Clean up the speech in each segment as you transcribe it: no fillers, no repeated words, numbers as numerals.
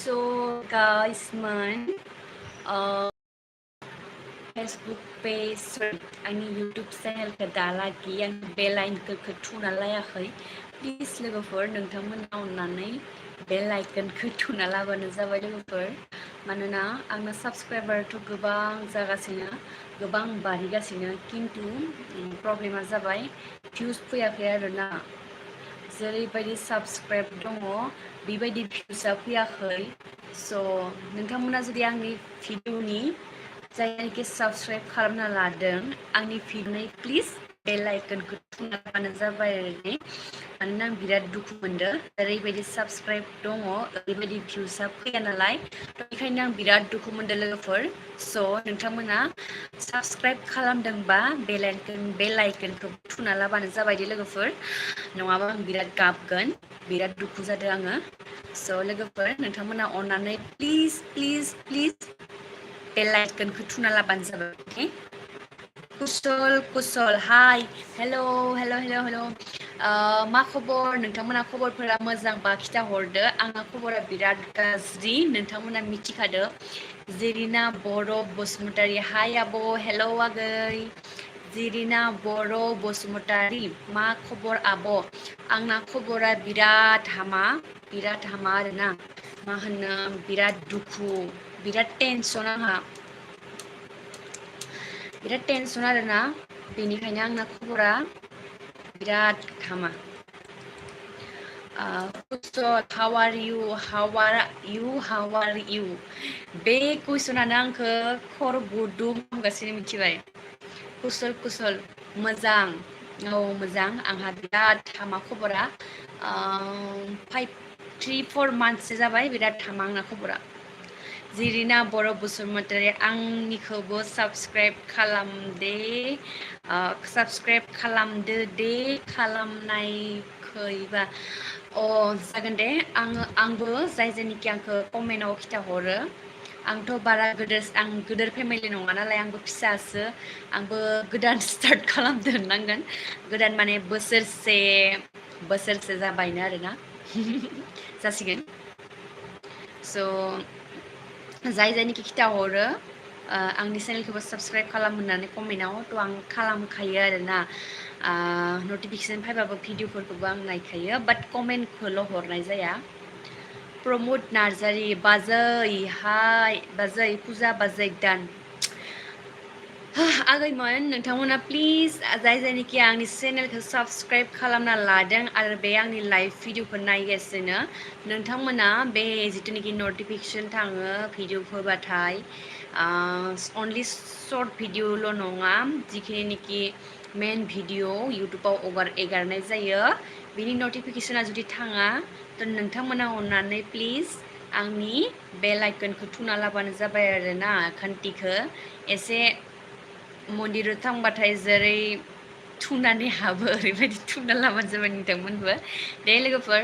So guys man, Facebook page, sorry, आंनि YouTube channel खौ दालागि आं bell icon खौ थुना लायाखै. Please लोगोफोर नोंथांमोना अननानै bell icon खौ थुना लाबानो जाबाय लोगोफोर. मानोना आंना subscriber थ' गोबां जागासिनो, गोबां बारिगासिनो, किन्तु प्रब्लेमा जाबाय views फैयाखै आरोना. जेरैबायदि subscribe दङ बेबायदि views आ फैयाखै. So नोंथांमोना जुदि आंनि भिडिअनि जायनाखि साबस्क्राइब खालामना लादों आंनि भिडिअनि प्लिज बेल आइकनखौ थुना लाबानो जाबाय आरो मानोना आं बिराद दुखु मोनदों ओरैबायदि साबस्क्राइब दङ ओरैबायदि भिउसआ फैया नालाय बेनिखायनो आं बिराद दुखु मोनदों लोगोफोर. स' नोंथांमोना साबस्क्राइब खालामदोंबा बेल आइकनखौ थुना लाबानो जाबाय दे लोगोफोर, नङाबा आं बिराद गाबगोन, बिराद दुखु जादों आङो. स' लोगोफोर नोंथांमोना अननानै प्लिज प्लिज प्लिज बेल आइकनखौ थुना लाबानो जाबाय. अके कुशल हाय हेल' हेल' हेल' हेल' मा खबर नोंथांमोना? खबरफोरा मोजांबा खिथाहरदो. आंना खबरा बिराद गाज्रि, नोंथांमोना मिथिखादो. जेरिना बर' बसुमतारी हाय आब' हेल' आगै. जेरिना बर' बसुमतारी मा खबर आब'? आंना खबरा बिराद हामा आरोना. मा होनो बिराद दुखु, बिराद टेनसन, आंहा बिराद टेनसन आरोना, बेनिखायनो आंना खबरा बिराद हामा. कुशल हाउ आर इउ बे कुइसनानो आंखौ खर' गुदुं खालामगासिनो मिथिबाय. कुशल मोजां, औ मोजां, आंहा बिराद हामा खबरा. 3-4 मान्थसो जाबाय बिराद हामा आंना खबरा. जिरिना बर' बसुमतारी आंनिखौबो साबस्क्राइब खालामदो दे खालामनायखैबा. जागोन दे, आंबो जायनोखि आंखौ कमेन्टआव खिथाहरो. आंथ' बारा आं गोदोर फेमिलि नङा नालाय, आंबो फिसासो, आंबो गोदान स्टार्ट खालामदो होननांगोन. गोदान माने बोसोरसे जाबायनो आरोना जासिगोन. स' जायनोखि खिथाहरो आंनि चेनेलखौबो साबस्क्राइब खालाम होननानै कमेन्टआव, थ' आं खालामखायो आरोना. नटिफिकेसन फैबाबो भिडिअफोरखौबो आं नायखायो, बाट कमेन्टखौल' हरनाय जाया. प्रमद नार्जारि बाजै हाय बाजै, फुजा बाजै दान. आगैमोन नोंथांमोना प्लिज जायनोखि आंनि चेनेलखौ साबस्क्राइब खालामना लादों आरो बे आंनि लाइभ भिडिअखौ नायगासिनो, नोंथांमोना बे जिथुनाखि नटिफिकेसन थाङो भिडिअ होबाथाय, अनलि सर्ट भिडिअल' नङा, जिखिनिखि मेन भिडिअ इउटुबाव एगारनाय जायो बिनि नटिफिकेसना जुदि थाङा थ' नोंथांमोना अननानै प्लिज आंनि बेल आइकनखौ थुना लाबानो जाबाय आरोना. घन्टिखौ एसे मन्दिराव थांबाथाय जेरै थुनानै हाबो ओरैबायदि थुना लाबानो जाबाय नोंथांमोनबो दे लोगोफोर.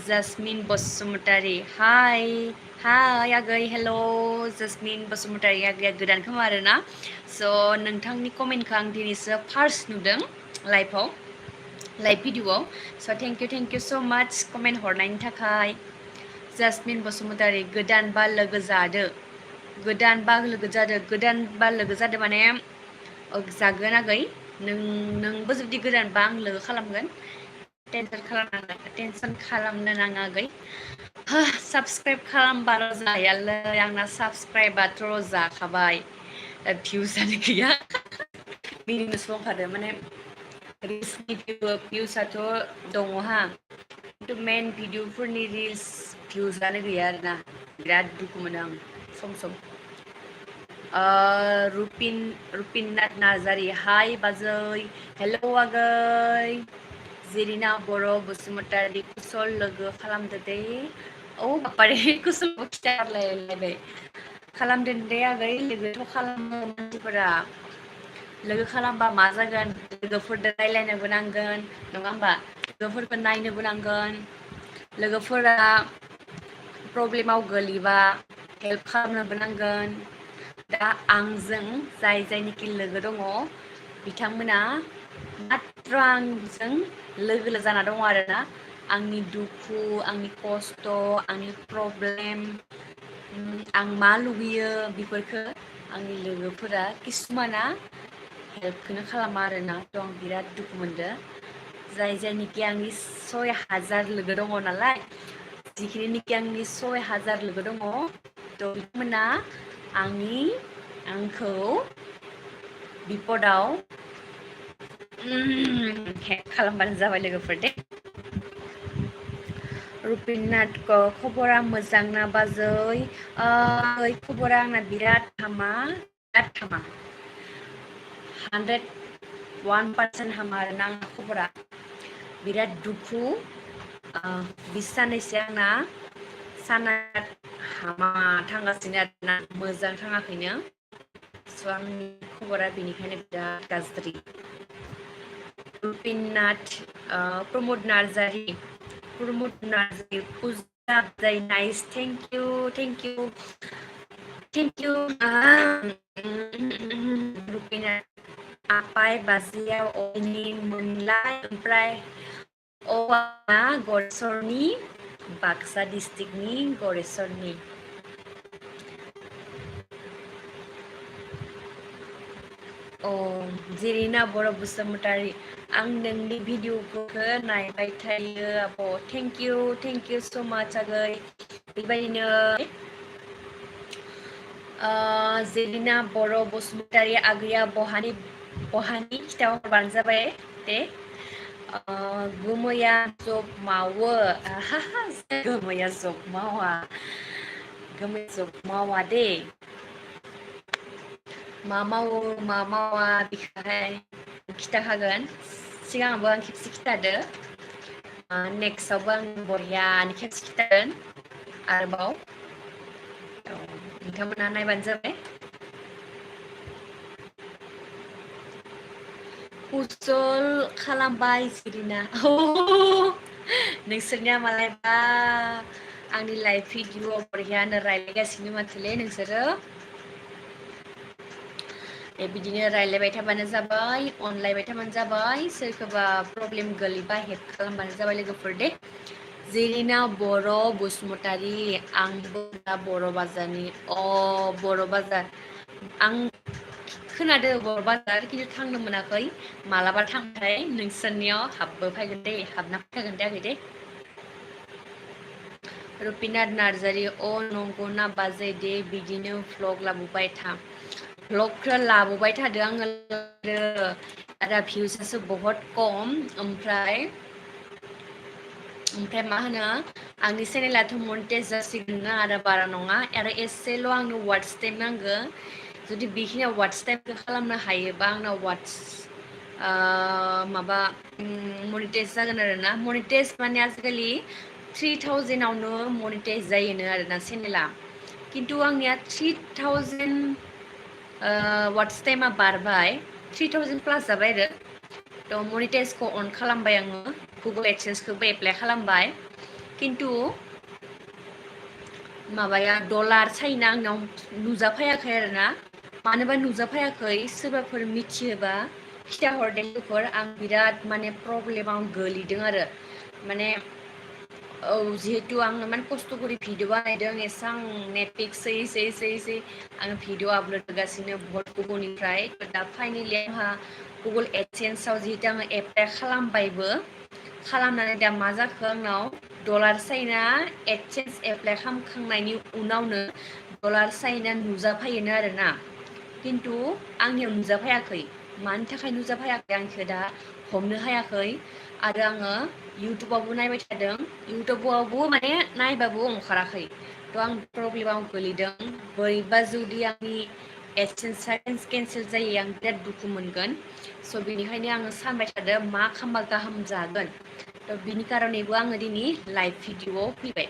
जासमिन बसुमतारी हाय आगै हेल'. जासमिन बसुमतारी आगैया गोदान खोमा आरोना. स' नोंथांनि कमेन्टखौ आं दिनैसो फार्स्ट नुदों लाइभ भिडिअआव. स' थेंक इउ स' माच कमेन्ट हरनायनि थाखाय. जासमिन बसुमतारी गोदान बा लोगो जादो माने जागोन आगै. नोंबो जुदि गोदानबा आं लोगो खालामगोन, टेनसन खालामनो नाङा आगै. साबस्क्राइब खालामबाल' जायालै, आंना साबस्क्राइबाथ' जाखाबाय, भिउसानो गैया. मिनिनोसो दंखादो माने रिल्सनि भिउसाथ' दङ हा, खिन्थु मेन भिडिअफोरनि रिल्स भिउसानो गैया आरोना. बिराद दुखु मोनो आं सम रुपिननाथ नार्जारि हाय बाजै हेल' आगै. जेरिना बर' बसुमतारी कुशल लोगो खालामदो दे. बापारे कुशलबो खिथाहरलायलायबाय. खालामदो दे आगै, लोगोथ' खालामो मानसिफोरा. लोगो खालामबा मा जागोन, लोगोफोरजों रायज्लायनोबो नांगोन नङा होमबा, लोगोफोरखौ नायनोबो नांगोन, लोगोफोरा प्रब्लेमाव गोलैबा हेल्प खालामनोबो नांगोन. दा आंजों जायनोखि लोगो दङ बिथांमोना मात्र आंजों लोगो जाना दङ आरोना. आंनि दुखु आंनि खस्थ' आंनि प्रब्लेम आं मा लुगैयो बेफोरखौ आंनि लोगोफोरा किसुमाना हेल्पखौनो खालामा आरोना थ' आं बिराद दुखु मोनदों जायनिखि आंनि 6000 लोगो दङ नालाय जिखिनिखि आंनि 6000 लोगो दङ थ' बिथांमोना आंखौ बिपदाव हेल्प खालामबानो जाबाय लोगोफोर दे रुपिनाथखौ खबरा मोजां ना बाजै खबरा आंना बिराद हामा 101% हामा आरोना आंना खबरा बिराद दुखु बिस साननैसो आंना साना हामा थांगासिनो आरोना मोजां थाङाखैनो स' आंनि खबरा बेनिखायनो बिराद गाज्रि रुपिनाथ प्रमद नार्जारि फुजा नाइस थेंक इउ रुपिनाथ आफाय बाजैयाव अनि मोनलाय ओमफ्राय गरेस्वरनि बाक्सा डिस्ट्रिक्टनि गरेस्वरनि जेरिना बर' बसुमतारी आं नोंनि भिडिअफोरखौ नायबाय थायो आब' थेंक इउ स' माच आगै बेबायदिनो जेरिना बर' बसुमतारी आगैया बहानि खिथाहरबानो जाबाय दे गोमैया जब मावो गोमैया जब मावा दे मा मावो मा मावा बेखौहाय खिथाखागोन सिगाङावबो आं खेबसे खिथादो नेक्स्टआवबो आं बरियानो खेबसे खिथागोन आरोबाव नोंथांमोना नायबानो जाबाय पुजल खालामबाय जिरिना नोंसोरनिया मालायबा आंनि लाइभ भिडिअ बरियानो रायलायगासिनो माथोलै नोंसोरो बिदिनो रायलायबाय थाबानो जाबाय अनलायबाय थाबानो जाबाय सोरखौबा प्रब्लेम गोलैबा हेल्प खालामबानो जाबाय लोगोफोर दे जेरिना बर' बसुमतारी आंबो दा बर' बाजारनि बर' बाजार आं खोनादों बर' बाजार खिन्थु थांनो मोनाखै मालाबा थांबाथाय नोंसोरनियाव हाबबो फैगोन दे हाबना फैगोन दे आगै दे रुपिनाथ नार्जारि नंगौना बाजै दे बिदिनो भ्लग लाबोबाय था भ्लगखौ लाबोबाय थादों आङो आरो भिउसासो बहुत खम ओमफ्राय मा होनो आंनि चेनेलाथ' मनिटाइज जासिगोन आरो बारा नङा आरो एसेल' आंनो वाट्स टाइम नांगौ जुदि बेखिनियाव वाट्स टाइमखौ खालामनो हायोबा आंनाव माबा मनिटाइज जागोन आरोना मनिटाइज माने आजिखालि 3000आवनो मनिटाइज जायोनो आरोना चेनेला खिन्थु आंनिया 3000 वाट्स टाइमा बारबाय 3000 प्लास जाबाय आरो थ' मनिटाइजखौ अन खालामबाय आङो गुगोल एडसेन्सखौबो एप्लाइ खालामबाय खिन्थु माबाया डलार साइना आंनाव नुजाफैयाखै आरोना मानोबा नुजाफैयाखै सोरबाफोर मिथियोबा खिथाहरदों लोगोफोर आं बिराद माने प्रब्लेमाव गोलैदों आरो माने जिहेतु आङो माने खस्थ' करि भिडिअ बानायदों एसां नेटपिक सै आङो भिडिअ आपल'ड होगासिनो बहुत गोबावनिफ्राय दा फाइनेलि आंहा गुगोल एडसेन्सआव जिहेतु आङो एप्लाइ खालामबायबो खालामनानै दा मा जाखो आंनाव डलार साइना एडसेन्स एप्लाइ खालामखांनायनि उनावनो डलार साइना नुजाफैयोनो आरोना खिन्थु आंनियाव नुजाफैयाखै मानि थाखाय नुजाफैयाखै आंखौ दा हमनो हायाखै आरो आङो इउटुबावबो नायबाय थादों इउटुबावबो माने नायबाबो ओंखाराखै थ' आं प्रब्लेमाव गोलैदों बोरैबा जुदि आंनि एडसेन्सआ केन्सेल जायो आं बिराद दुखु मोनगोन स' बेनिखायनो आङो सानबाय थादों मा खालामबा गाहाम जागोन थ' बिनि कारनेबो आङो दिनै लाइभ भिडिअआव फैबाय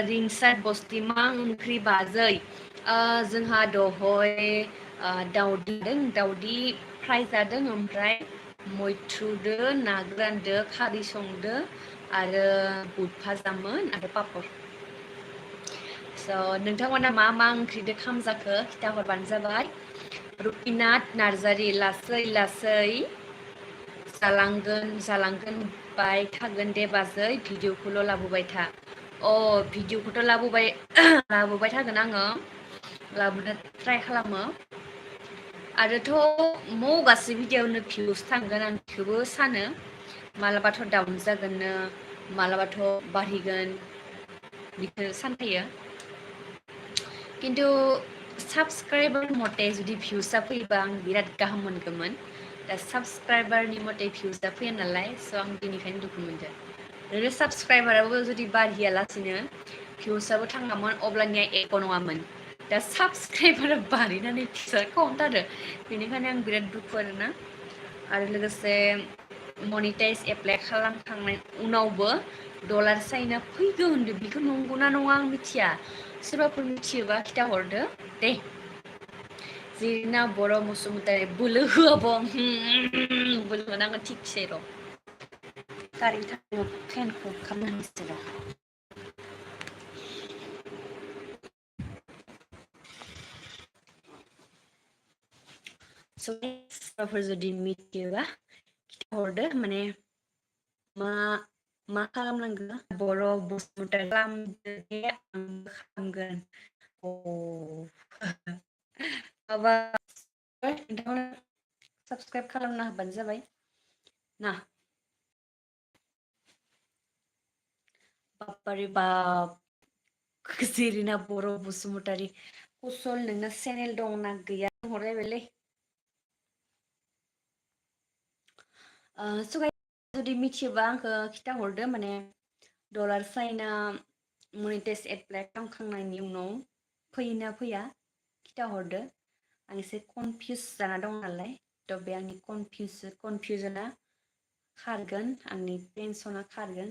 रिंसार बस्तिमा ओंख्रि बाजै जोंहा दहय दाउदै फ्राय जादों ओमफ्राय मैथ्रुदो ना गोरानदो खारै संदो आरो बुद भाजामोन आरो पापर स' नोंथांमोना मा ओंख्रिदो खाम जाखो खिथाहरबानो जाबाय रुपिनाथ नार्जारि लासै लासै जालांगोन बाय थागोन दे बाजै भिडिअखौल' लाबोबाय था भिडिअखौथ' लाबोबाय थागोन आङो लाबोनो ट्राइ खालामो आरोथ' गासै भिडिअआवनो भिउस थांगोन आं बेखौबो सानो मालाबाथ' डाउन जागोननो मालाबाथ' बारहैगोन बेखौ सानखायो खिन्थु साबस्क्राइबार मथे जुदि भिउसआ फैयोबा आं बिराद गाहाम मोनगौमोन दा साबस्क्राइबारनि मथे भिउसआ फैया नालाय स' आं बेनिखायनो दुखु मोनदों ओरैनो साबस्क्राइबाराबो जुदि बारहैयालासिनो भिउसआबो थाङामोन अब्लानिया एक नङामोन दा साबस्क्राइबारा बारिनानै भिउसआ खम जादों बेनिखायनो आं बिराद दुखु आरोना आरो लोगोसे मनिटाइज एप्लाइ खालामखांनाय उनावबो डलार साइना फैगौ होनदों बेखौ नंगौना नङा आं मिथिया सोरबाफोर मिथियोबा खिथाहरदो दे जिरिना बर' बसुमतारी बोलो होआबो बोलो होनांगोन थिगसे र' कारेन्ट थांनायाव फेनखौ खालामनांगोन र' सोरबाफोर जुदि मिथियोबा खिथाहरदो माने मा खालामनांगौ बर' बसुमतारी खालामदो दे आंबो खालामगोन माबा नोंथांमोना साबस्क्राइब खालामना होबानो जाबाय ना बापारे बाप जिरिना बर' बसुमतारी कुसल नोंना चेनेल दंना गैया हरलायबायलै जुदि मिथियोबा आंखौ खिथाहरदो माने डलार साइना मनिटाइज एप्लाइ खालामखांनायनि उनाव फैयोना फैया खिथाहरदो आं एसे कनफिउस जाना दं नालाय थ' बे आंनि कनफिउजना खारगोन आंनि टेनसना खारगोन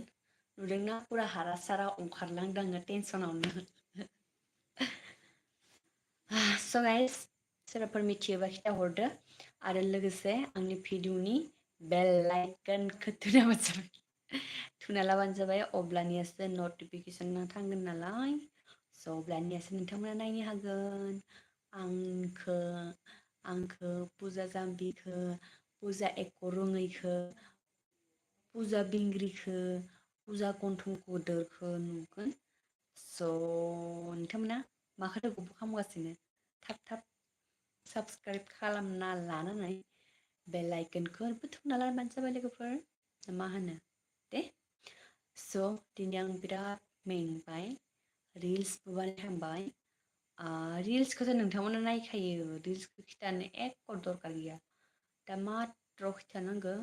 नुदोंना फुरा हारा सारा ओंखारलांदों आङो टेनसनावनो स' गाइस सोरबाफोर मिथियोबा खिथाहरदो आरो लोगोसे आंनि भिडिअनि बेल आइकनखौ थुना लाबानो जाबाय अब्लानियासो नटिफिकेसन थांगोन नालाय स' अब्लानियासो नोंथांमोना नायनो हागोन आंखो पुजा जाम्बिखौ पुजा एख' रोङैखौ पुजा बिंग्रिखौ पुजा गन्थं गोदोरखौ नुगोन स' नोंथांमोना मा खोथाखौ खालामगासिनो थाब साबस्क्राइब खालामना लानानै बेल आइकनखौबो थुना लाबानो जाबाय लोगोफोर मा होनो दे स' दिनै आं बिराद मेंबाय रिल्सबो बानायखांबाय रिल्सखौथ' नोंथांमोना नायखायो रिल्सखौ खिथानो एख' दरखार गैया दा माथ्र' खिथानांगौ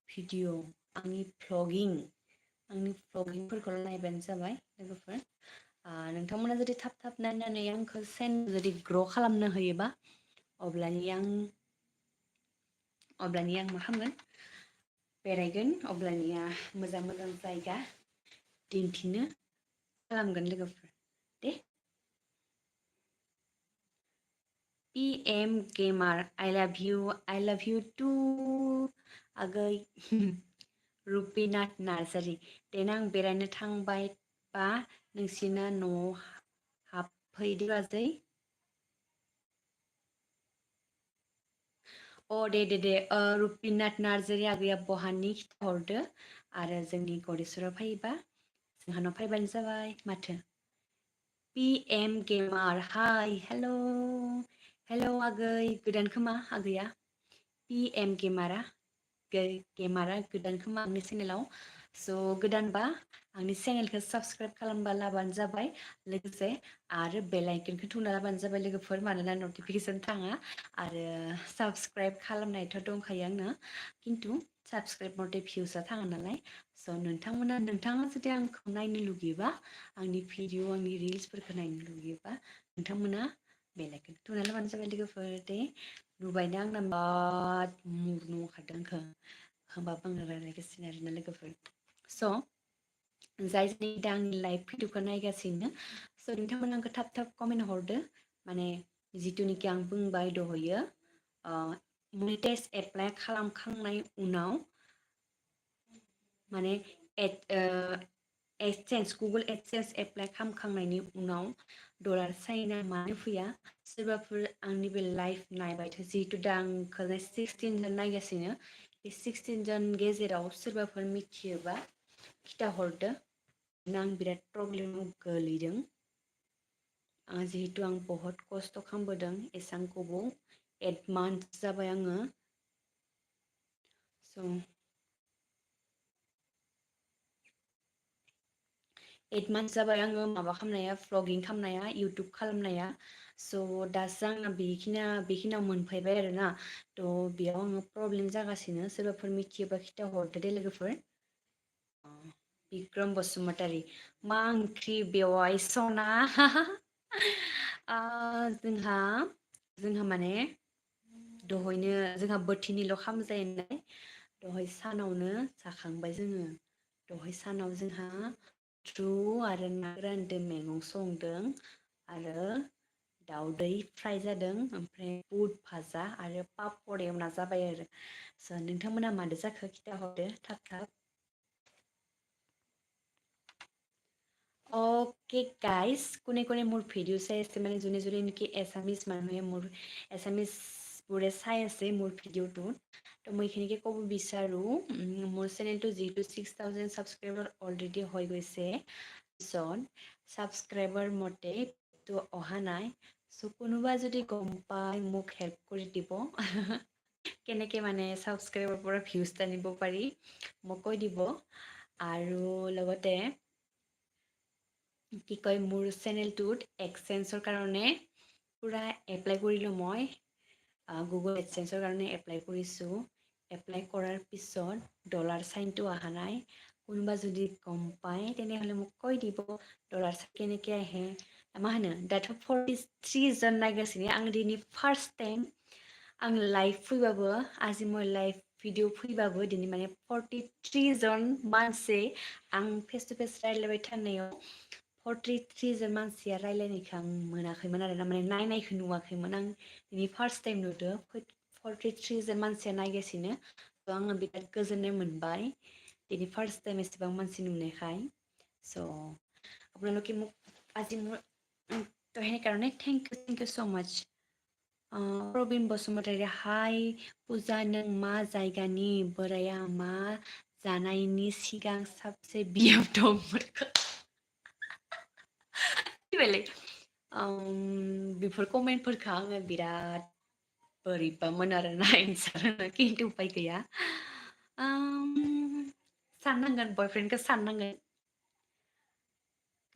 भिडिअ आंनि भ्लगिंफोरखौल' नायबानो जाबाय लोगोफोर नोंथांमोना जुदि थाब नायनानै आंखौ जुदि ग्र' खालामनो होयोबा अब्लानि आं मा खालामगोन बेरायगोन अब्लानिया मोजां जायगा दिन्थिनो खालामगोन लोगोफोर दे PM gamer I love you too आगै रुपिनाथ नार्जारि देनां बेरायनो थांबाय बा नोंसिना न'आव हाबफैदो बाजै दे रुपिनाथ नार्जारि आगैया बहानि खिथाहरदो आरो जोंनि गडेस्वराव फैयोबा जोंहानाव फैबानो जाबाय माथो PM गेमार हाय हेल' आगै गोदान खोमा आगैया PM गेमारा गोदान खोमा आंनि चेनेलाव स' गोदानबा आंनि चेनेलखौ साबस्क्राइब खालामबा लाबानो जाबाय लोगोसे आरो बेल आइकनखौ थुना लाबानो जाबाय लोगोफोर मानोना नटिफिकेसन थाङा आरो साबस्क्राइब खालामनायथ' दंखायो आंनो खिन्थु साबस्क्राइब मथे भिउसआ थाङा नालाय स' नोंथाङा जुदि आंखौ नायनो लुगैयोबा आंनि भिडिअ आंनि रिल्सफोरखौ नायनो लुगैयोबा नोंथांमोना बेल आइकनखौ थुना लाबानो जाबाय लोगोफोर दे नुबायना आंना माद मुड नंखादों आंखौ होमबाबो आङो रायज्लायगासिनो आरोना लोगोफोर स' जाय दा आंनि लाइभ भिडिअखौ नायगासिनो स' नोंथांमोना आंखौ थाब कमेन्ट हरदो माने जिथुनिखि आं बुंबाय दहयो मनिटाइज एप्लाइ खालामखांनाय उनाव माने गुगोल एडसेन्स एप्लाइ खालामखांनायनि उनाव डलार साइना मानो फैया सोरबाफोर आंनि बे लाइफ नायबाय जिहेतु दा आंखौ 16 जन नायगासिनो बे 16 जन गेजेराव सोरबाफोर मिथियोबा खिथाहरदो आं बिराद प्रब्लेमाव गोलैदों जिहेतु आं बहुत खस्थ' खालामबोदों एसां गोबाव 8 months जाबाय आङो स' 8 months जाबाय आङो माबा खालामनाया vlogging खालामनाया इउटुब खालामनाया स' दासो आंना बेखिनियाव मोनफैबाय आरोना थ' बेयाव आङो प्रब्लेम जागासिनो सोरबाफोर मिथियोबा खिथाहरदो दे लोगोफोर बिक्रम बसुमतारी मा ओंख्रि बेवाय सना जोंहा माने दहयनो जोंहा बोथिनैल' खाम जाहैनाय दहाय सानावनो जाखांबाय जोङो दहाय सानाव जोंहा थ्रु आरो ना गोरानदो मैगं संदों आरो दाउदै फ्राय जादों ओमफ्राय बुद भाजा आरो पापर एवना जाबाय आरो स' नोंथांमोना मादो जाखो खिथाहरदो थाब थाब ओके गाइस কোনে কোনে মোৰ ভিডিঅ' চাই আছে মানে যোনে যোনে নেকি এছামিজ মানুহে মোৰ এছামিজবোৰে চাই আছে মোৰ ভিডিঅ'টোত তো মই এইখিনিকে ক'ব বিচাৰোঁ মোৰ চেনেলটো যিহেতু 6000 ছাবস্ক্ৰাইবাৰ অলৰেডি হৈ গৈছে পিছত ছাবস্ক্ৰাইবাৰ মতে তো অহা নাই চ' কোনোবা যদি গম পায় মোক হেল্প কৰি দিব কেনেকৈ মানে ছাবস্ক্ৰাইবাৰ পৰা ভিউজ টানিব পাৰি মোক কৈ দিব আৰু লগতে কি কয় মোৰ চেনেলটোত এক্সেঞ্চৰ কাৰণে পুৰা এপ্লাই কৰিলোঁ মই গুগল এডচেঞ্চৰ কাৰণে এপ্লাই কৰিছোঁ এপ্লাই কৰাৰ পিছত ডলাৰ চাইনটো অহা নাই কোনোবা যদি গম পায় তেনেহ'লে মোক কৈ দিব ডলাৰ চাইন কেনেকৈ আহে मा होनो दाथ' 43 जन नायगासिनो आं दिनै फार्स्ट टाइम आं लाइभ फैबाबो आज मैं लाइभ भिडिअ फैबाबो दिनै माने 43 जन मानसि आं फेस टु फेस रायज्लायबाय थानायाव 43 जन मानसिया रायज्लायनायखौ आं मोनाखैमोन आरोना माने नायनायखौ नुवाखैमोन आं दिनै फार्स्ट टाइम नुदों 43 जन मानसिया नायगासिनो थ' आङो बिराद गोजोननाय मोनबाय दिनै फार्स्ट टाइम एसेबां मानसि नुनायखाय स' আপোনালোকে মোক আজি মোৰ তো সেইকাৰণে থেংক ইউ ছ' মাছ प्रबिन बसुमतारी हाय पूजा नों मा जायगानि बोराया मा जानायनि सिगां साबसे बियाव दंमोन बेलेग बेफोर कमेन्टफोरखौ आङो बिराद बोरैबामोन आरोना एन्सार होनो खिन्थु उपाय गैया साननांगोन बयफ्रेन्डखौ साननांगोन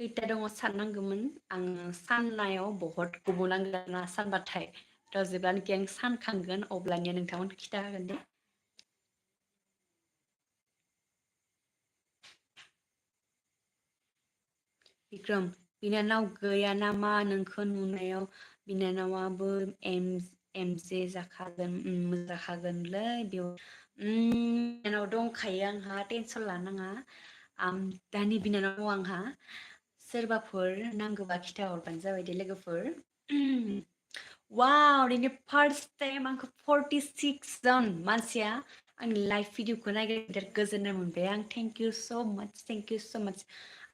खैथा दङ साननांगौमोन आं साननायाव बहुद गोबाव नांगोन आरोना सानबाथाय थ' जेब्लानोखि आं सानखांगोन अब्लानिया नोंथांमोनखौ खिथा होगोन दे बिक्रम बिनानाव गैया नामा नोंखौ नुनायाव बिनानावाबो एमजे जाखागोनलै बेयाव बिनानाव दंखायो आंहा टेनसन लानाङा दानि बिनानाव दं आंहा सोरबाफोर नांगौबा खिथाहरबानो जाबाय दे लोगोफोर वाव दिनै फार्स्ट टाइम आंखौ 46 जन मानसिया आंनि लाइभ भिडिअखौ नायनो बिराद गोजोननाय मोनबाय आं थेंक इउ स' माच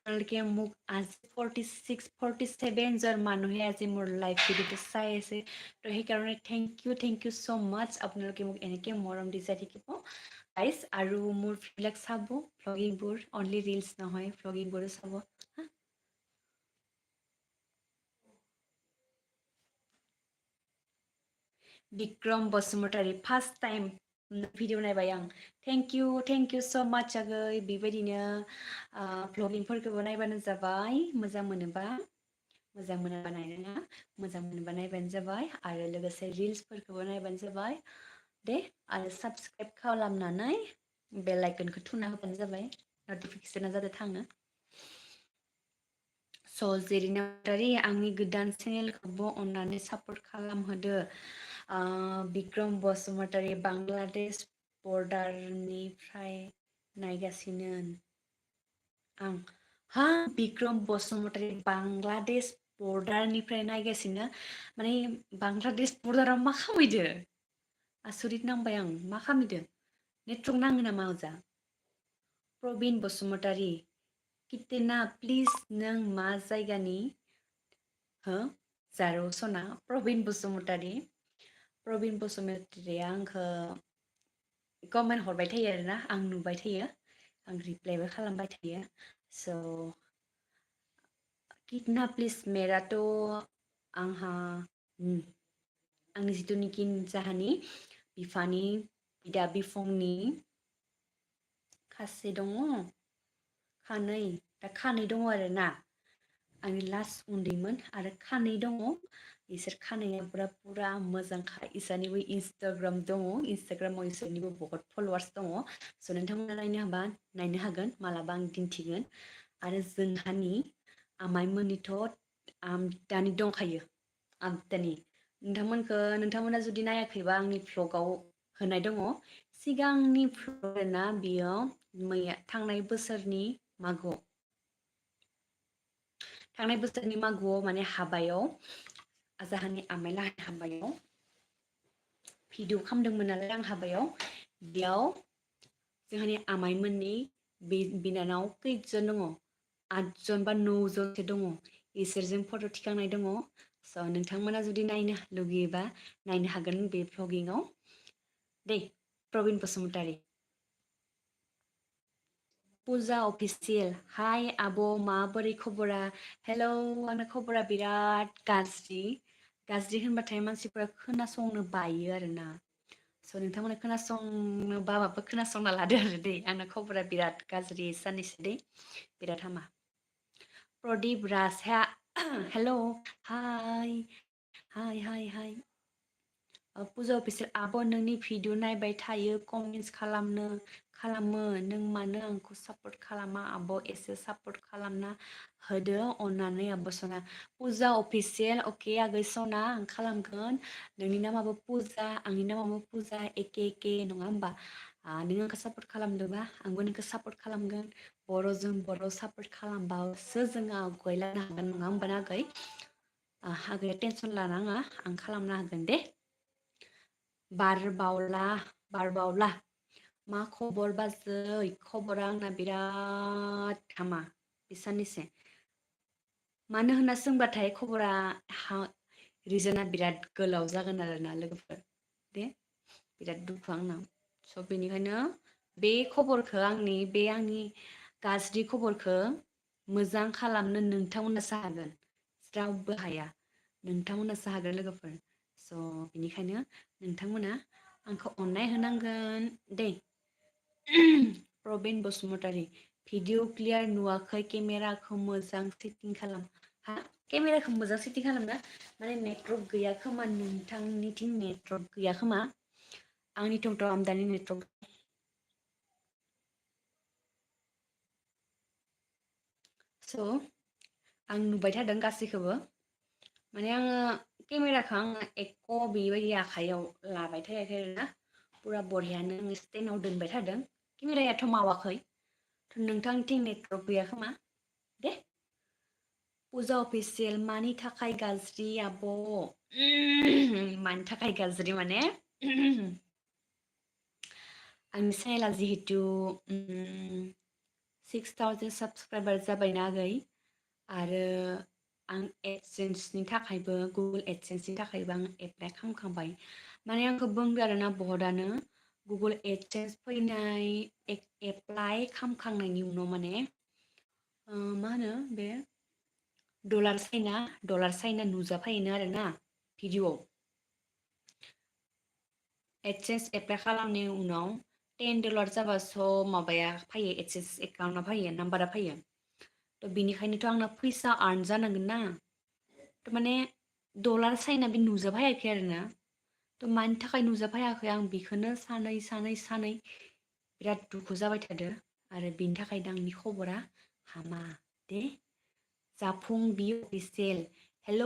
আপোনালোকে মোক আজি 47 জন মানুহে আজি মোৰ লাইভ ভিডিঅ'টো চাই আছে তো সেইকাৰণে থেংক ইউ ছ' মাছ আপোনালোকে মোক এনেকৈ মৰম দি যাই থাকিব গাইজ আৰু মোৰ ভিডিঅ'বিলাক চাব ভ্লগিংবোৰ অনলি ৰিলছ নহয় ভ্লগিংবোৰো চাব Bikram Basumatary first time video नायबाय आं थेंक इउ स' माच आगै बेबायदिनो भ्लगिंफोरखौबो नायबानो जाबाय मोजां मोनोबा मोजां मोनोबा नायनाङा मोजां मोनोबा नायबानो जाबाय आरो लोगोसे रिल्सफोरखौबो नायबानो जाबाय दे आरो साबस्क्राइब खालामनानै बेल आइकनखौ थुना होबानो जाबाय नटिफिकेसना जादों थाङो स' जेरिनाटारि आंनि गोदान चेनेलखौबो अननानै सापर्ट खालामहोदो बिक्रम बसुमतारी बांलादेश बर्डारनिफ्राय नायगासिनो आं हा बिक्रम बसुमतारी बांलादेश बर्डारनिफ्राय नायगासिनो माने बांलादेश बर्डाराव मा खालामहैदो आसरित नांबाय आं मा खालामहैदो नेटवर्क नाङो नामा ओजा प्रबिन बसुमतारी कितेना प्लिज नों मा जायगानि हो जारौ सना प्रबिन बसुमतारी आंखौ कमेन्ट हरबाय थायो आरोना आं नुबाय थायो आं रिप्लाइबो खालामबाय थायो स' कितना प्लिज मेराथ' आंहा आंनि जिथुनिखि जाहानि बिफानि बिदा बिफंनि खासे दङ खानै दा खानै दङ आरोना आंनि लास्ट उन्दैमोन आरो खानै दङ इसोर खानैया पुरा मोजांखा इसोरनिबो इन्सटाग्राम दङ इन्सटाग्रामाव इसोरनिबो बहुत फल'वार्स दङ स' नोंथांमोना नायनो हाबा नायनो हागोन मालाबा आं दिन्थिगोन आरो जोंहानि आमाइमोननिथ' दानि दंखायो दानि नोंथांमोना जुदि नायाखैबा आंनि भ्लगाव होनाय दङ सिगांनि भ्लग ना बियो थांनाय बोसोरनि मागोआव माने हाबायाव जाहानि आमाइ लाहानि हाबायाव भिडिअ खालामदोंमोन नालाय आं हाबायाव बेयाव जोंहानि आमाइमोननि बिनानाव खैजन दङ 8 बा 9 जनसो दङ इसोरजों फट' थिखांनाय दङ स' नोंथांमोना जुदि नायनो लुगैयोबा नायनो हागोन बे भ्लगिंआव दे प्रबिन बसुमतारी पुजा अफिसियेल हाय आब' माबोरै खबरा हेलौ आंना खबरा बिराद गाज्रि होनबाथाय मानसिफोरा खोनासंनो बायो आरोना स' नोंथांमोना खोनासंनो बाबाबो खोनासंना लादो आरो दै आंना खबरा बिराद गाज्रि साननैसो दै बिराद हामा प्रदीप राज हेलौ हाय हाय पुजा अफिसियेल आब' नोंनि भिडिअ नायबाय थायो कमेन्टस खालामो नों मानो आंखौ सापर्ट खालामा आब' एसे सापर्ट खालामना होदो अननानै आब' सना पुजा अफिसियेल अके आगै सना आं खालामगोन नोंनि नामाबो पुजा आंनि नामाबो पुजा एके नङा होमबा नों आंखौ सापर्ट खालामदोंबा आंबो नोंखौ सापर्ट खालामगोन बर'जों बर' सापर्ट खालामबासो जोङो आवगायलांनो हागोन नङा होमबा आगै आगैया टेनसन लानाङा आं खालामना होगोन दे बारबावला मा खबर बाजै खबरा आंना बिराद हामा बे साननैसो मानो होनना सोंबाथाय खबरा रिजोना बिराद गोलाव जागोन आरोना लोगोफोर दे बिराद दुखु आंनाव स' बेनिखायनो बे खबरखौ आंनि गाज्रि खबरखौ मोजां खालामनो नोंथांमोनासो हागोन रावबो हाया नोंथांमोनासो हागोन लोगोफोर स' बेनिखायनो नोंथांमोना आंखौ अननाय होनांगोन दे प्रबिन बसुमतारी भिडिअ क्लियार नुवाखै केमेराखौ मोजां सेटिं खालाम केमेराखौ मोजां सेटिं खालामना माने नेटवर्क गैया खोमा नोंथांनिथिं नेटवर्क गैया खोमा आंनिथिंथ' आमदानि नेटवर्क स' आं नुबाय थादों गासैखौबो माने आङो केमेराखौ एख' बेबायदि आखाइयाव लाबाय थायाखै आरोना पुरा बरियानो आङो स्टेन्डआव दोनबाय थादों केमेरायाथ' मावाखै नोंथांनिथिं नेटवर्क गैया खोमा दे पुजा अफिसियेल मानि थाखाय गाज्रि आब' मानि थाखाय गाज्रि माने आंनि चेनेला जिहेतु 6000 साबसक्राइबार जाबायना आगै आरो आं एडसेन्सनि थाखायबो गुगोल एडसेन्सनि थाखायबो आं एप्लाइ खालामखांबाय माने आंखौ बुंदो आरोना बहुतआनो गुगोल एडसेन्स फैनाय एप्लाइ खालामखांनायनि उनाव माने मा होनो बे डलार साइना नुजाफायोनो आरोना भिडिअआव एडसेन्स एप्लाइ खालामनायनि उनाव $10 जाबासो माबाया फैयो एडसेन्स एकाउन्टआ फैयो नाम्बारा फैयो थ' बिनिखायनोथ' आंना फैसा आर्न जानांगोन ना माने डलार साइना बे नुजाफायाखै आरोना थ' मानि थाखाय नुजाफायाखै आं बेखौनो सानै बिराद दुखु जाबाय थादो आरो बेनि थाखायनो आंनि खबरा हामा दे जाफुं बियो अफिसियेल हेल'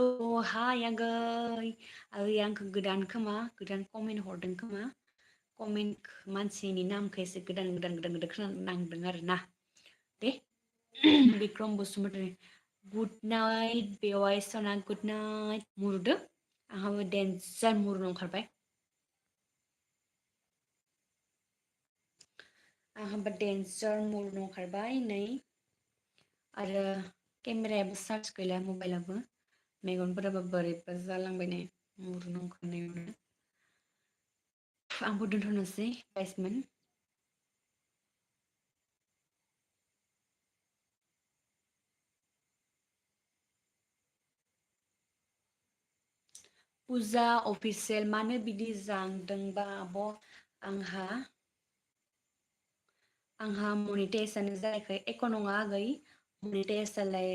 हाय आगै आंखौ गोदान खोमा गोदान कमेन्ट हरदों खोमा कमेन्ट मानसिनि नामखौ एसे गोदान खोनानांदों आरोना दे बिक्रम बसुमतारी गुड नाइट बेवाय सना गुड नाइट मुरुदो आंहाबो डेन्जार मुरुनो ओंखारबाय आंहाबो डेन्जार मुरुनो ओंखारबाय नै आरो केमेरायाबो चार्ज गैला मबाइलाबो मेगनफोराबो बोरैबा जालांबाय नै मुरुन ओंखारनायावनो आंबो दोनथ'नोसै गाइसमोन पुजा अफिसियेल मानो बिदि जांदोंबा आब' आंहा मनिटाइजआनो जायाखै एख' नङा आगै मनिटाइजआलाय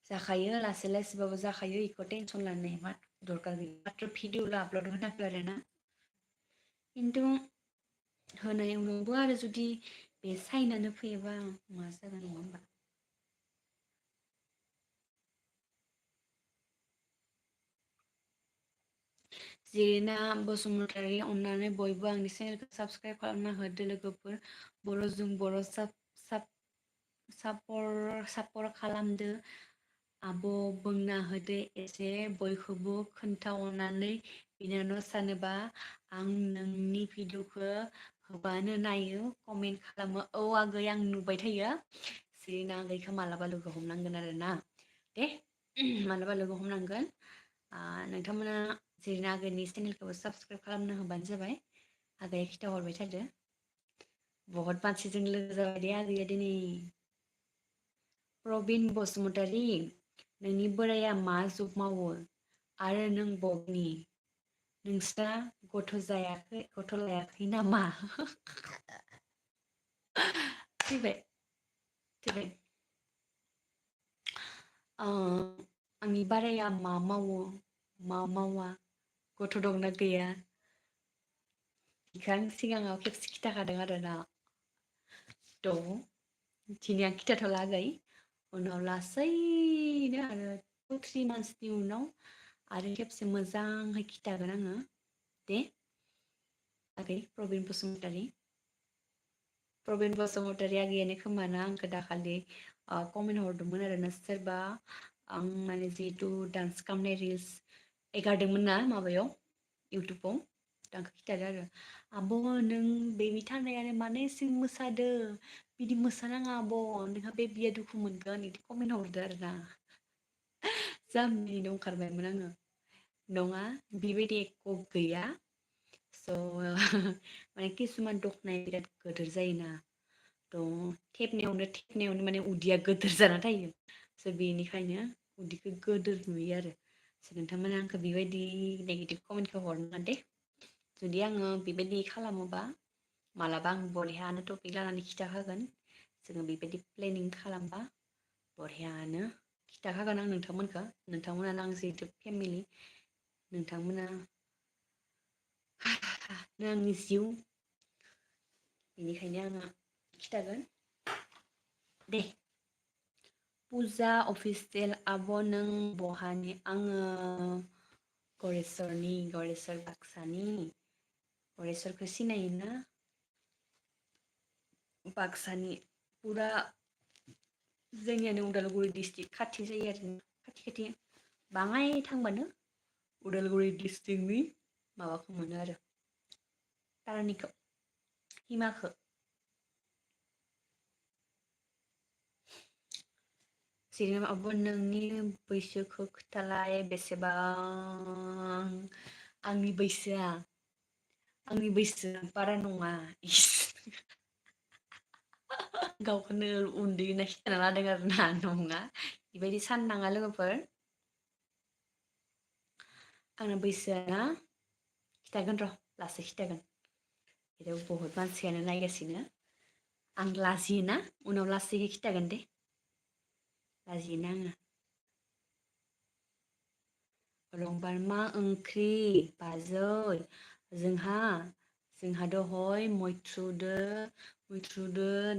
जाखायो लासै लासैबाबो जाखायो इखौ टेनसन लानो मा दरखार गैया माथ्र' भिडिअ'ल' आपल'ड होनांगौ आरो ना खिन्थु होनाय उनावबो आरो जुदि बे साइनानो फैयोबा मा जागोन नङा होमबा जिरिना बसुमतारी अननानै बयबो आंनि चेनेलखौ साबस्क्राइब खालामना होदो लोगोफोर बर'जों बर' सापर खालामदो आब' बुंना होदो एसे बयखौबो खोन्थाहरनानै बिनानाव सानोबा आं नोंनि भिडिअ'खौ होबानो नायो कमेन्ट खालामो औ आगै आं नुबाय थायो जिरिना आगैखौ मालाबा लोगो हमनांगोन आरो ना दे मालाबा लोगो हमनांगोन नोंथांमोना जिरिना आगैनि चेनेलखौबो साबस्क्राइब खालामना होबानो जाबाय आगैया खिथाहरबाय थादो बहुत मानसिजों लोगो जाबाय दे आगैया दिनै प्रबिन बसुमतारी नोंनि बोराया मा जब मावो आरो नों बबेनि नोंस्रा गथ' लायाखै नामा फैबाय फैबाय आंनि बाराया मा मावो मा मावा गथ' दंना गैया बेखौ आं सिगाङाव खेबसे खिथाखादों आरोना थ' दिनै आं खिथाथ'ला आगै उनाव लासैनो आरो 2-3 मान्थसनि उनाव आरो खेबसे मोजाङै खिथागोन आङो दे आगै प्रबिन बसुमतारी प्रबिन बसुमतारी आगैयानो खोमाना आंखौ दाखालि कमेन्ट हरदोंमोन आरोना सोरबा आं माने जिहेतु डान्स खालामनाय रिल्स एगारदोंमोन ना माबायाव इउटुबाव आंखौ खिथादो आरो आब' नों बेबि थानायानो मानो एसे मोसादो बिदि मोसानाङा आब' नोंहा बेबिया दुखु मोनगोन बिदि कमेन्ट हरदो आरो ना जा मिनिनो ओंखारबायमोन आङो नङा बेबायदि एख' गैया स' माने किसुमान दखनाया बिराद गोदोर जायोना थ' थेबनायावनो माने उदैया गोदोर जाना थायो स' बेनिखायनो उदैखौ गोदोर नुयो आरो नोंथांमोना आंखौ बेबायदि नेगेटिभ कमेन्टखौ हरनाङा दे जुदि आङो बेबायदि खालामोबा मालाबा आं बरियानो टपिक लानानै खिथाखागोन जोङो बेबायदि प्लेनिं खालामबा बरियानो खिथाखागोन आं नोंथांमोनानो आं जिहेथु फेमिलि नोंथांमोना नों आंनि जिउ बेनिखायनो आङो खिथागोन दे पुजा अफिसियेल आब' नों बहानि आङो गरेस्वर बाक्सानि गरेस्वरखौ सिनायोना बाक्सानि फुरा जोंनियानो उदालगुरि डिस्ट्रिक्ट खाथि जायो आरो खाथि बाङाय थांबानो उदालगुरि डिस्ट्रिक्टनि माबाखौ मोनो आरो तारानिखौ हिमाखौ जिरिना आब' नोंनि बैसोखौ खोथालाय बेसेबां आंनि बैसोआ बारा नङा गावखौनो उन्दै होनना खिथाना लादों आरो ना नङा बेबायदि साननाङा लोगोफोर आंना बैसोआ ना खिथागोन र' लासै खिथागोन बेयाव बहुत मानसियानो नायगासिनो आं लाजियोना उनाव लासैहै खिथागोन दे लाजियोना आङो रंबार मा ओंख्रि बाजै जोंहा दहय मैथ्रुदो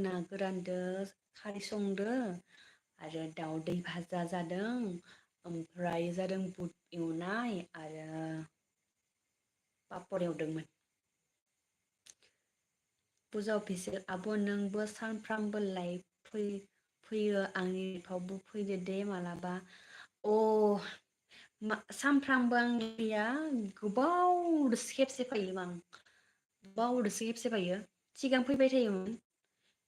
ना गोरानदो खारै संदो आरो दाउदै भाजा जादों ओमफ्राय जादों बुट एवनाय आरो पापर एवदोंमोन पुजा अफिसियेल आब' नोंबो सानफ्रामबो लाइभ फैयो आंनि लाइफआवबो फैदो दे मालाबा सानफ्रामबो आंनिया गोबावदोसो खेबसे फैयो आं बावदोसो खेबसे फैयो सिगां फैबाय थायोमोन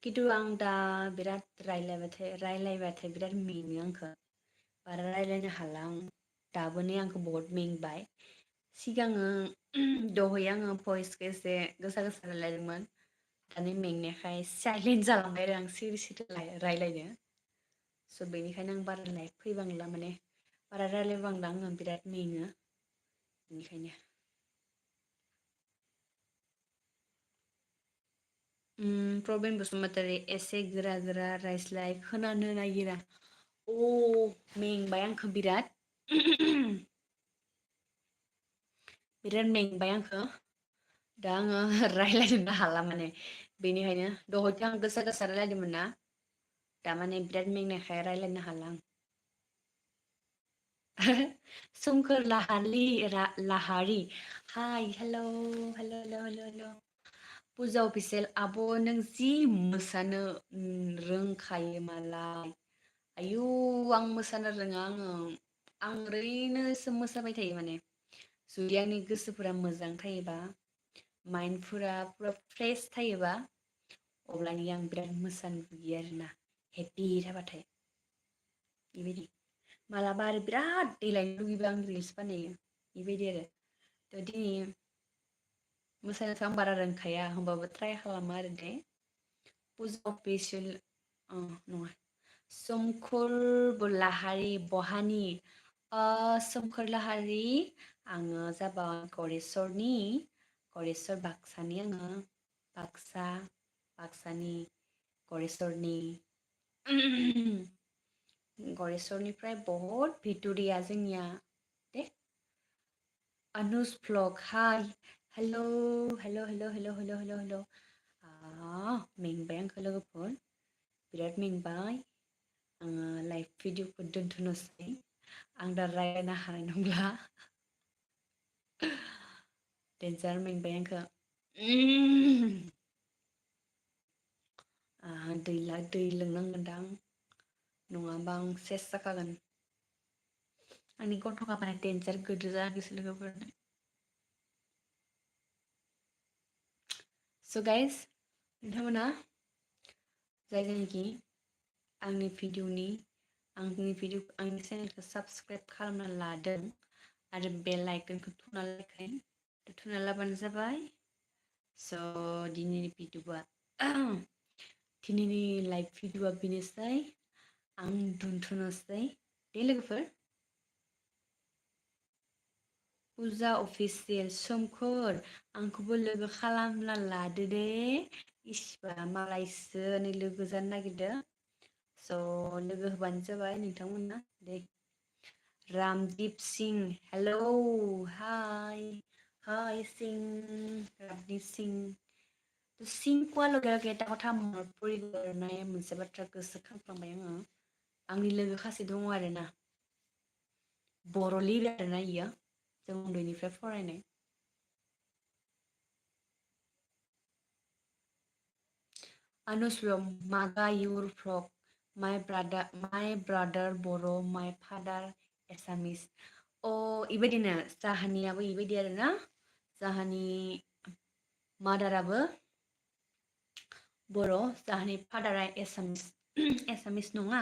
खिन्थु आं दा बिराद रायलायबाथाय बिराद मेङो आंखौ बारा रायलायनो हाला आं दाबोनो आंखौ बहुत मेंबाय सिगाङो दहै आङो भइसखौ एसे गोसा गोसा रायलायदोंमोन दानि मेंनायखाय साइलेन्ट जालांबाय आरो आं सिरि सिरि रायलायनो स' बेनिखायनो आं बारा लाइभ फैबांला माने बारा रायलायबांला आङो बिराद मेङो बेनिखायनो प्रबेन बसुमतारी एसे गोरा गोरा रायज्लाय खोनानो नागिरा मेंबाय आंखौ बिराद बिराद मेंबाय आंखौ दा आङो रायलायनोनो हाला माने बेनिखायनो दहयथ' आं गोसा गोसा रायलायदोंमोन ना दा माने बिराद मेंनायखाय रायलायनो हाला आं सोमखोर लाहारि हाय हेल' हेल' हेल' हेल' हेल' फुजा अफिसियेल आब' नों जि मोसानो रोंखायो मालाय आयु आं मोसानो रोङा आं ओरैनोसो मोसाबाय थायो माने जुदि आंनि गोसोफोरा मोजां थायोबा माइन्डफोरा पुरा फ्रेश थायोबा अब्लानि आं बिराद मोसानो लुगैयो आरोना हेपि थाबाथाय बेबायदि मालाबा आरो बिराद देलायनो लुगैबा आं रिल्स बानायो बेबायदि आरो थ' दिनै मोसानोथ' आं बारा रोंखाया होमबाबो ट्राय खालामो आरो दे फुजा अफिसियेल नङा सोमखोर लाहारि बहानि सोमखोर लाहारि आङो जाबाय गरेस्वर बाक्सानि आङो बाक्सानि गरेस्वरनि गरेस्वरनिफ्राय बहुद भिट'रिया जोंनिया दे अनुज भ्लग हाय हेल' हेल' हेल' हेल' हेल' हेल' हेल' मेंबाय आंखौ लोगोफोर बिराद मेंबाय आङो लाइभ भिडिअखौ दोनथ'नोसै आं दा रायज्लायनो हानाय नंला डेन्जार मेंबाय आंखौ दै लोंनांगोनदां नङाबा आं सेस जाखागोन आंनि गन्थङा माने डेन्जार गोदोर जानानैसो लोगोफोर स' गाइस नोंथांमोना जाय जायनाखि आंनि चेनेलखौ साबसक्राइब खालामना लादों आरो बेल आइकनखौ थुना लाबानो जाबाय स' दिनैनि लाइभ भिडिअआ बेनोसै आं दोनथ'नोसै दे लोगोफोर फुजा अफिसियेल सोमखोर आंखौबो लोगो खालामना लादो दे इसिबा मालायसो नै लोगो जानो नागिरदों स' लोगो होबानो जाबाय नोंथांमोना दे रामदीप सिं हेलौ हाय रामदीप सिं सिं कोवा लगे लगे এটা কথা মনত পৰি গ'ল मोनसे बाथ्रा गोसोखांफ्लांबाय आङो आंनि लोगो सासे दङ आरोना बर' लिरो आरोना इयो जों उन्दैनिफ्राय फरायनाय Anuswam, Maga your frog, my brother Boro, my father Assamese. इबायदिनो जाहानियाबो इबायदि आरोना जाहानि मादाराबो बर' जाहानि फादारा एसामिस नङा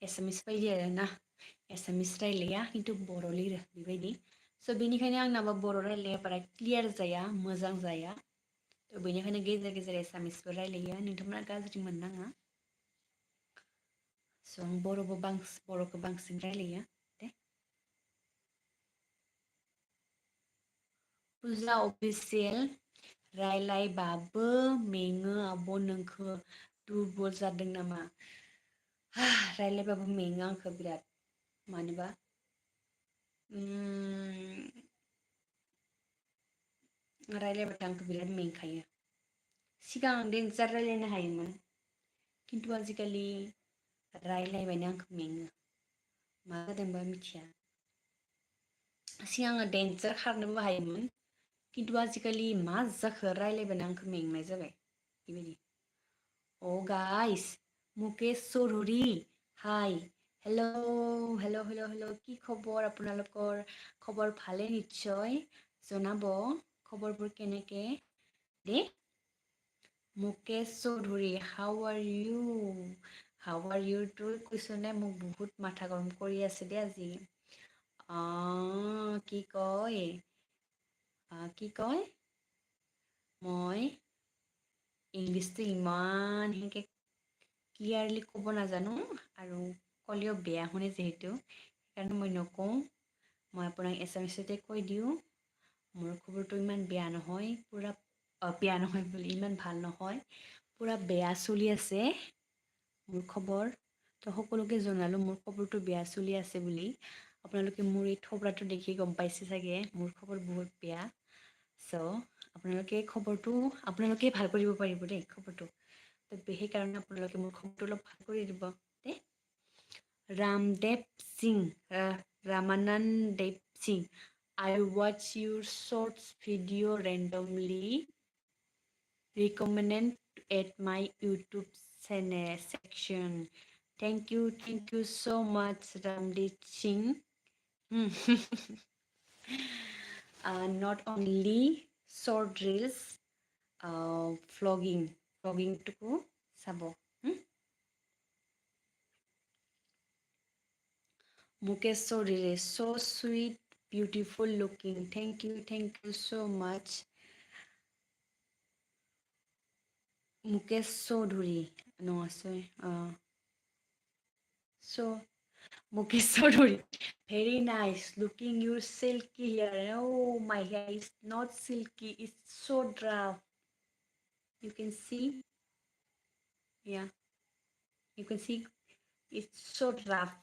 एसामिस बायदि आरोना एसामिस रायलाया खिन्थु बर' लिरो बेबायदि स' बेनिखायनो आंनाबो बर' रायलाया बारा क्लियार जाया मोजां जाया बेनिखायनो गेजेर गेजेर एसामिसबो रायलायो नोंथांमोना गाज्रि मोननाङा स' आं बर'खौ बांसिन रायलायो दे फुजा अफिसियेल रायलायबाबो मेङो आब' नोंखौ दुरबल जादों नामा रायलायबाबो मेङो आंखौ बिराद मानोबा रायलायबाथाय आंखौ बिराद मेंखायो सिगां डेन्जार रायलायनो हायोमोन खिन्थु आजिखालि रायलायबानो आंखौ मेङो मा जादोंबा मिथिया सिगां आङो डेन्जार खारनोबो हायोमोन खिन्थु आजिखालि मा जाखो रायलायबानो आंखौ मेंनाय जाबाय बेबायदि guys Mukesh Chowdhury hi hello' কি খবৰ আপোনালোকৰ খবৰ ভালে নিশ্চয় জনাব খবৰবোৰ কেনেকে দে Mukesh Chowdhury how are you তো কৈছো নে মোক বহুত মাথা গৰম কৰি আছে দে আজি কি কয় কি কয় মই ইংলিছটো ইমান সেনেকৈ ক্লিয়াৰলি ক'ব নাজানো আৰু ক'লেও বেয়া শুনে যিহেতু সেইকাৰণে মই নকওঁ মই আপোনাক এছামিছতে কৈ দিওঁ মোৰ খবৰটো ইমান বেয়া নহয় পূৰা বেয়া নহয় বুলি ইমান ভাল নহয় পূৰা বেয়া চলি আছে মোৰ খবৰ তো সকলোকে জনালোঁ মোৰ খবৰটো বেয়া চলি আছে বুলি আপোনালোকে মোৰ এই থপৰাটো দেখি গম পাইছে চাগে মোৰ খবৰ বহুত বেয়া চ' আপোনালোকে খবৰটো আপোনালোকে ভাল কৰিব পাৰিব দেই খবৰটো তো সেইকাৰণে আপোনালোকে মোৰ খবৰটো অলপ ভাল কৰি দিব দেই Ramdev Singh ৰামানন্দেৱ Singh I watch your shorts video randomly recommended at my YouTube channel section. Thank you so much, Ramdeep Singh. Not only short reels, vlogging to sabo. Mukesh Sodhire, so sweet, beautiful looking. Thank you so much. Mukesh Sodhuri, no, sorry. So Mukesh Sodhuri, very nice looking. Your silky hair. Oh, my hair is not silky. It's so rough. You can see. Yeah, you can see. It's so rough.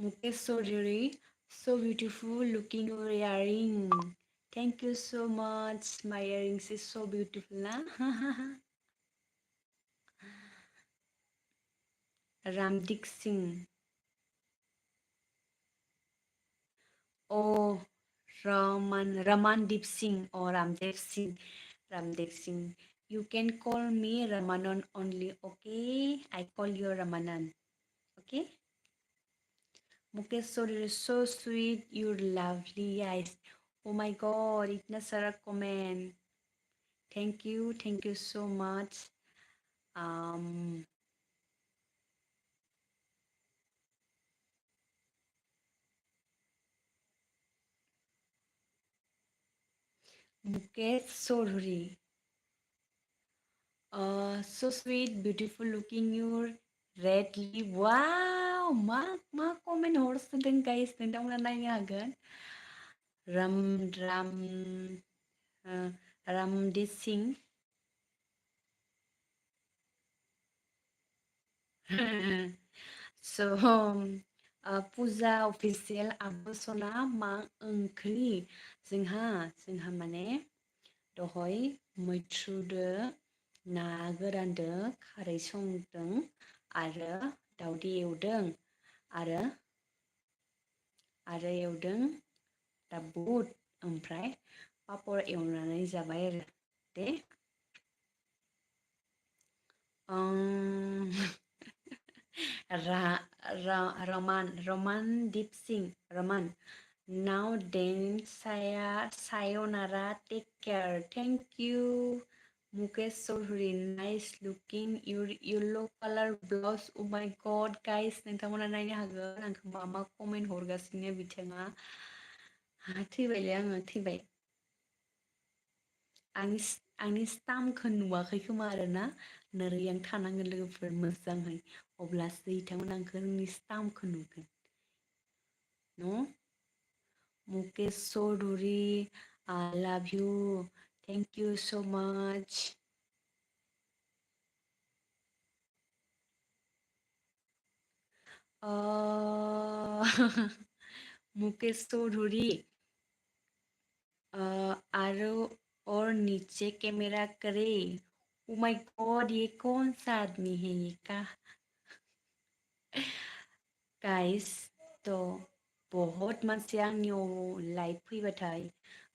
Mukesh Sodhuri, so beautiful looking your earring. Thank you so much. My earrings is so beautiful, na? Ramdik Singh. Oh, Ramandeep Singh or Ramdev Singh. Ramdev Singh. You can call me Ramanan only, okay? I call you Ramanan, okay? Mukesh Sodhiri, so sweet, you're lovely eyes. Oh my God, itna sara comment. Thank you so much. Mukesh Sodhiri. So sweet, beautiful looking, your red lip. Wow, ma comment horse then guys, then down hagan. Ramdeep Singh. So Puja official abosona ma ओंख्रि जोंहा माने दहय मैथ्रुदो ना गोरानदो खारै संदों आरो दावदै एवदों आरो एवदों दा बुट ओमफ्राय पापर एवनानै जाबाय आरो दे Romandeep Singh, Roman. Now then, sayonara, take care. Thank you. Mukesh Sodhuri, nice looking. Your yellow color blouse. Oh my God, guys, नोंथांमोना नायनो हागोन आंखौ मा comment हरगासिनो बिथाङा थैबायलै आङो थैबाय आंनि स्टाम्पखौ नुवाखै खोमा आरोना नोरै आं थानांगोन लोगोफोर मोजाङै अब्लासो बिथांमोना आंखौ आंनि स्टाम्पखौ नुगोन न' Mukesh Sodhuri, I love you. Thank you so much. Mukesh Sodhuri, आरो और नीचे कैमरा करे ओ माय गॉड ये कौन सा आदमी है ये का गाइस तो बहुत मानसि आंनियाव लाइभ फैबाथाय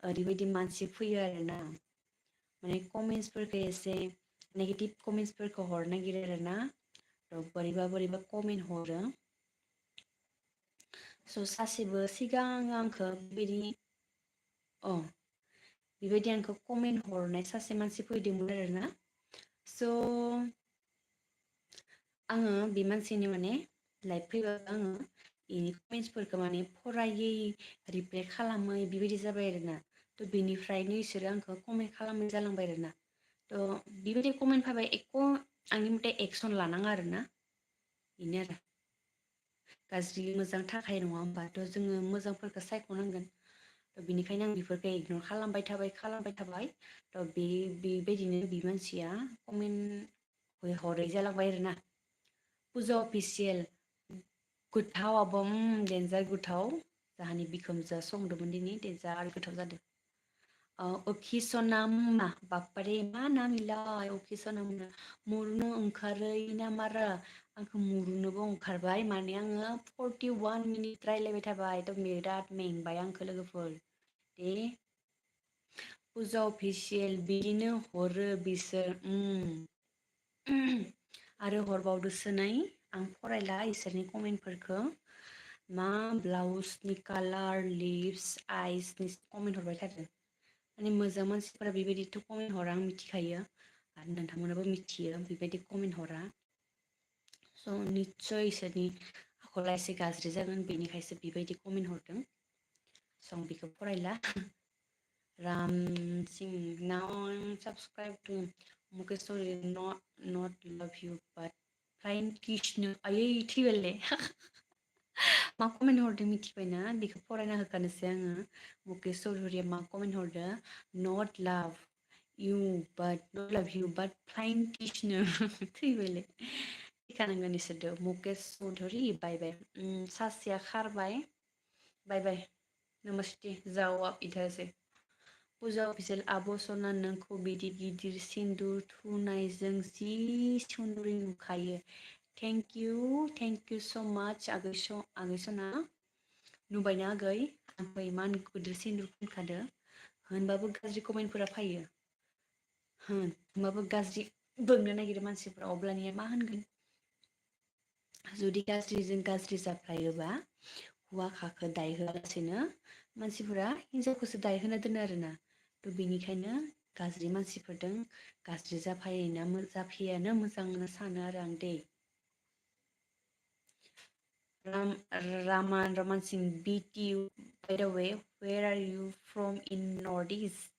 ओरैबायदि मानसि फैयो आरोना माने कमेन्ट्सफोरखौ एसे नेगेटिभ कमेन्ट्सफोरखौ हरनो नागिरो आरोना बोरैबा कमेन्ट हरो स' सासेबो सिगां आंखौ बेबायदि आंखौ कमेन्ट हरनाय सासे मानसि फैदोंमोन आरोना स' आङो बे मानसिनि माने लाइफ फैबाबो आङो बेनि कमेन्टसफोरखौ माने फरायै रिप्लाय खालामै बेबायदि जाबाय आरोना। थ' बेनिफ्रायनो इसोरो आंखौ कमेन्ट खालामै जालांबाय आरोना। थ' बेबायदि कमेन्ट फैबाय एख' आंनि मथे एक्सन लानाङा आरोना। बेनो आरो गाज्रि मोजां थाखाय नङा होमबा? थ' जोङो मोजांफोरखौ सायख'नांगोन। थ' बिनिखायनो आं बेफोरखौ इगनर खालामबाय थाबाय। थ' बेबायदिनो बे मानसिया कमेन्ट हरै जालांबाय आरोना। फुजा अफिसियेल गोथाव आब' देन्जार गोथाव जाहानि बिखोमजोआ संदोंमोन दिनै देन्जार गोथाव जादों। अखि सनाम बाप्पारे मा नाम इलाय अखि सनाम मुरुनो ओंखारै ना मारा आंखौ मुरुनोबो ओंखारबाय माने आङो 41 मिनिट रायलायबाय थाबाय थ' बिराद मेंबाय आंखौ लोगोफोर दे फुजा अफिसियेल बिदिनो हरो बिसोर आरो हरबावदोसो नै आं फरायला इसोरनि कमेन्टफोरखौ मा ब्लाउसनि कालार लिप्स आइसनि कमेन्ट हरबाय थादों। माने मोजां मानसिफोरा बेबायदिथ' कमेन्ट हरा आं मिथिखायो आरो नोंथांमोनाबो मिथियो बेबायदि कमेन्ट हरा। स' निस्सय इसोरनि आखला एसे गाज्रि जागोन बेनिखायसो बेबायदि कमेन्ट हरदों। स' आं बेखौ फरायला। राम सिं नाउ साबसक्राइब टु मुकेश नट लाभ इउ बाट फ्लाइं किसनो आयै थैबायलै मा कमेन्ट हरदों मिथिबायना बेखौ फरायना होखानोसै आङो मुकेश चौधुरिया मा कमेन्ट हरदों नट लाभ इउ बाट फ्लाइं किसनो थैबायलै थैखानांगोन इसोरदो मुकेश चौधुरि बाय बाय सासेया खारबाय बाय बाय नमस्ते जाओ आप इधर से फुजा अफिसियेल आब' सना नोंखौ बिदि गिदिर सिन्दुर थुनायजों जि सुन्दुरै नुखायो थेंक इउ स' माच आगै सना नुबायना आगै आंखौ इमान गिदिर सिन्दुर फुनखादो होनबाबो गाज्रि कमेन्टफोरा फैयो होमबाबो गाज्रि बोंनो नागिरो मानसिफ्रा अब्लानिया मा होनगोन जुदि गाज्रिजों गाज्रि जाफ्लायोबा हौवा खाखो दाय होआलासेनो मानसिफोरा हिनजावखौसो दाय होना दोनो आरोना थ' बेनिखायनो गाज्रि मानसिफोरजों गाज्रि जाफैयानो मोजां होनना सानो आरो आं दै Raman Singh beat you. By the way, where are you from in Northeast?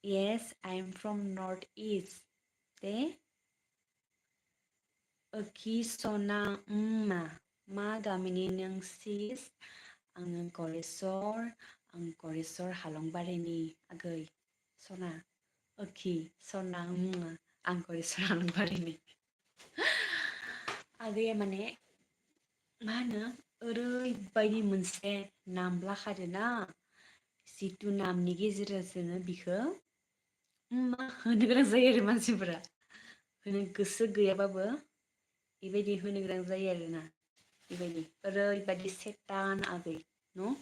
Yes, I'm from Northeast. De Aki Sona Ma Gamini Nang Sis Ang Koresor Halongbareni Agay Sona Aki Sona Ang Koresor Halongbareni Agay माने मा होनो ओरैबायदि मोनसे नाम लाखादोना जिथु नामनि गेजेरजों जोङो बिखौ मा होनो गोनां जायो आरो मानसिफोरा होनो गोसो गैयाबाबो बेबायदि होनो गोनां जायो आरोना बेबायदि ओरैबायदि सेतान आगै न'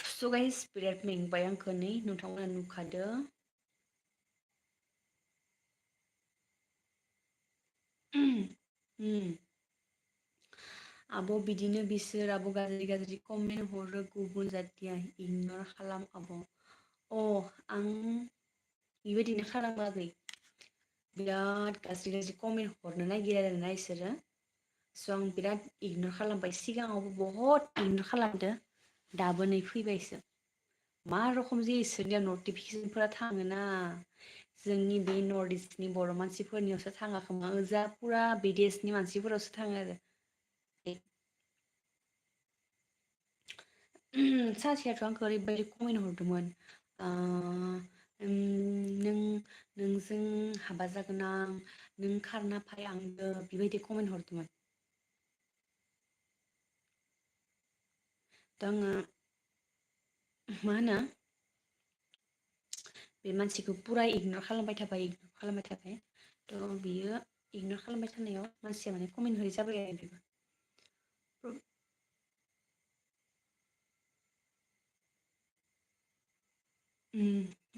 स' गाइस बिराद मेंबाय आंखौ नै नोंथांमोना नुखादो आब' बिदिनो बिसोर आब' गाज्रि कमेन्ट हरो गुबुन जाथिया इगनर खालाम आब' आं बेबायदिनो खालामो आगै बिराद गाज्रि कमेन्ट हरनो नागिरो आरोना इसोरो स' आं बिराद इगनर खालामबाय सिगाङावबो बहुद इगनर खालामदो दाबो नै फैबायसो मा रखम जे इसोरनिया नटिफिकेसनफोरा थाङोना जोंनि बे नर्थ इस्टनि बर' मानसिफोरनियावसो थाङा खोमा ओजा फुरा बिदेशनि मानसिफोरावसो थाङो आरो सासेयाथ' आंखौ ओरैबायदि कमेन्ट हरदोंमोन नोंजों हाबा जागोन आं नों खारना फै आंजों बेबायदि कमेन्ट हरदोंमोन थ' आङो मा होनो बे मानसिखौ पुरा इगनर खालामबाय थाबाय थ' बियो इगनर खालामबाय थानायाव मानसिया माने कमेन्ट होयै जाबाय आरो बेबो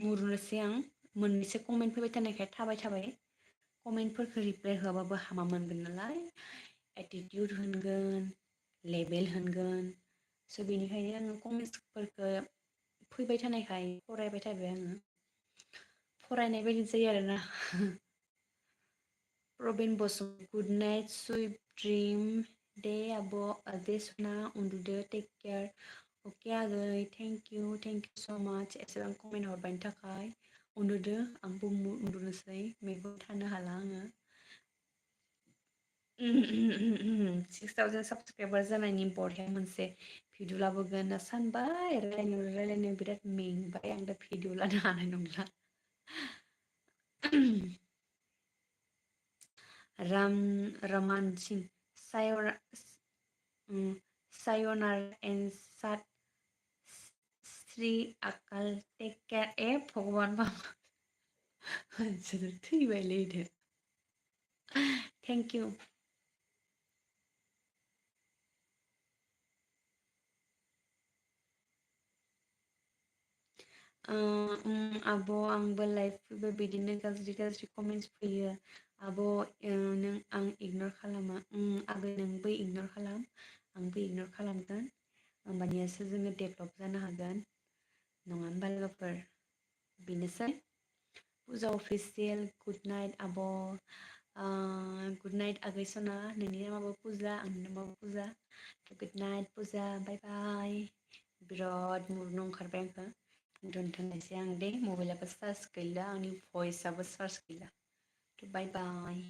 मुरुनोसै आं मोननैसो कमेन्ट फैबाय थानायखाय थाबाय कमेन्टफोरखौ रिप्लाय होआबाबो हामा मोनगोन नालाय एटिटिउड होनगोन लेबेल होनगोन स' बेनिखायनो आङो कमेन्टसफोरखौ फैबाय थानायखाय फरायबाय थाबाय आङो फरायनाय बायदि जायो आरोना Prabin Basumatary good night sweet dream दे आब' दे सना उन्दुदो टेक केयार अके आगै थेंक इउ स' माच एसेबां कमेन्ट हरनायनि थाखाय उन्दुदो आंबो उन्दुनोसै मेगन थानो हाला आङो 6000 साबसक्राइबार जानायनि बरहाय मोनसे भिडिअ लाबोगोन होनना सानबाय रायलायनो बिराद मेंबाय आं दा भिडिअ लानो हानाय नंला रमान सिं सायनार एन्ड सात श्री आकाल टेक केयार भगवान मानसियानो थैबायलै दे थेंक इउ आब' आंबो लाइफ फैबा बिदिनो गाज्रि कमेन्ट्स फैयो आब' नों आं इगनर खालामा आगै नोंबो इगनर खालाम आंबो इगनर खालामगोन होमबानियासो जोङो डेभलप जानो हागोन नङा होनबा लोगोफोर बेनोसै पुजा अफिसियेल गुड नाइट आब' गुड नाइट आगै सना नोंनि नामाबो पुजा आंनि नामाबो पुजा गुड नाइट पुजा बाय बाय बिराद मुडनो ओंखारबाय आंखो दोनथ'नोसै आं दे मबाइलाबो चार्ज गैला आंनि भइसआबो चार्ज गैला बाय बाय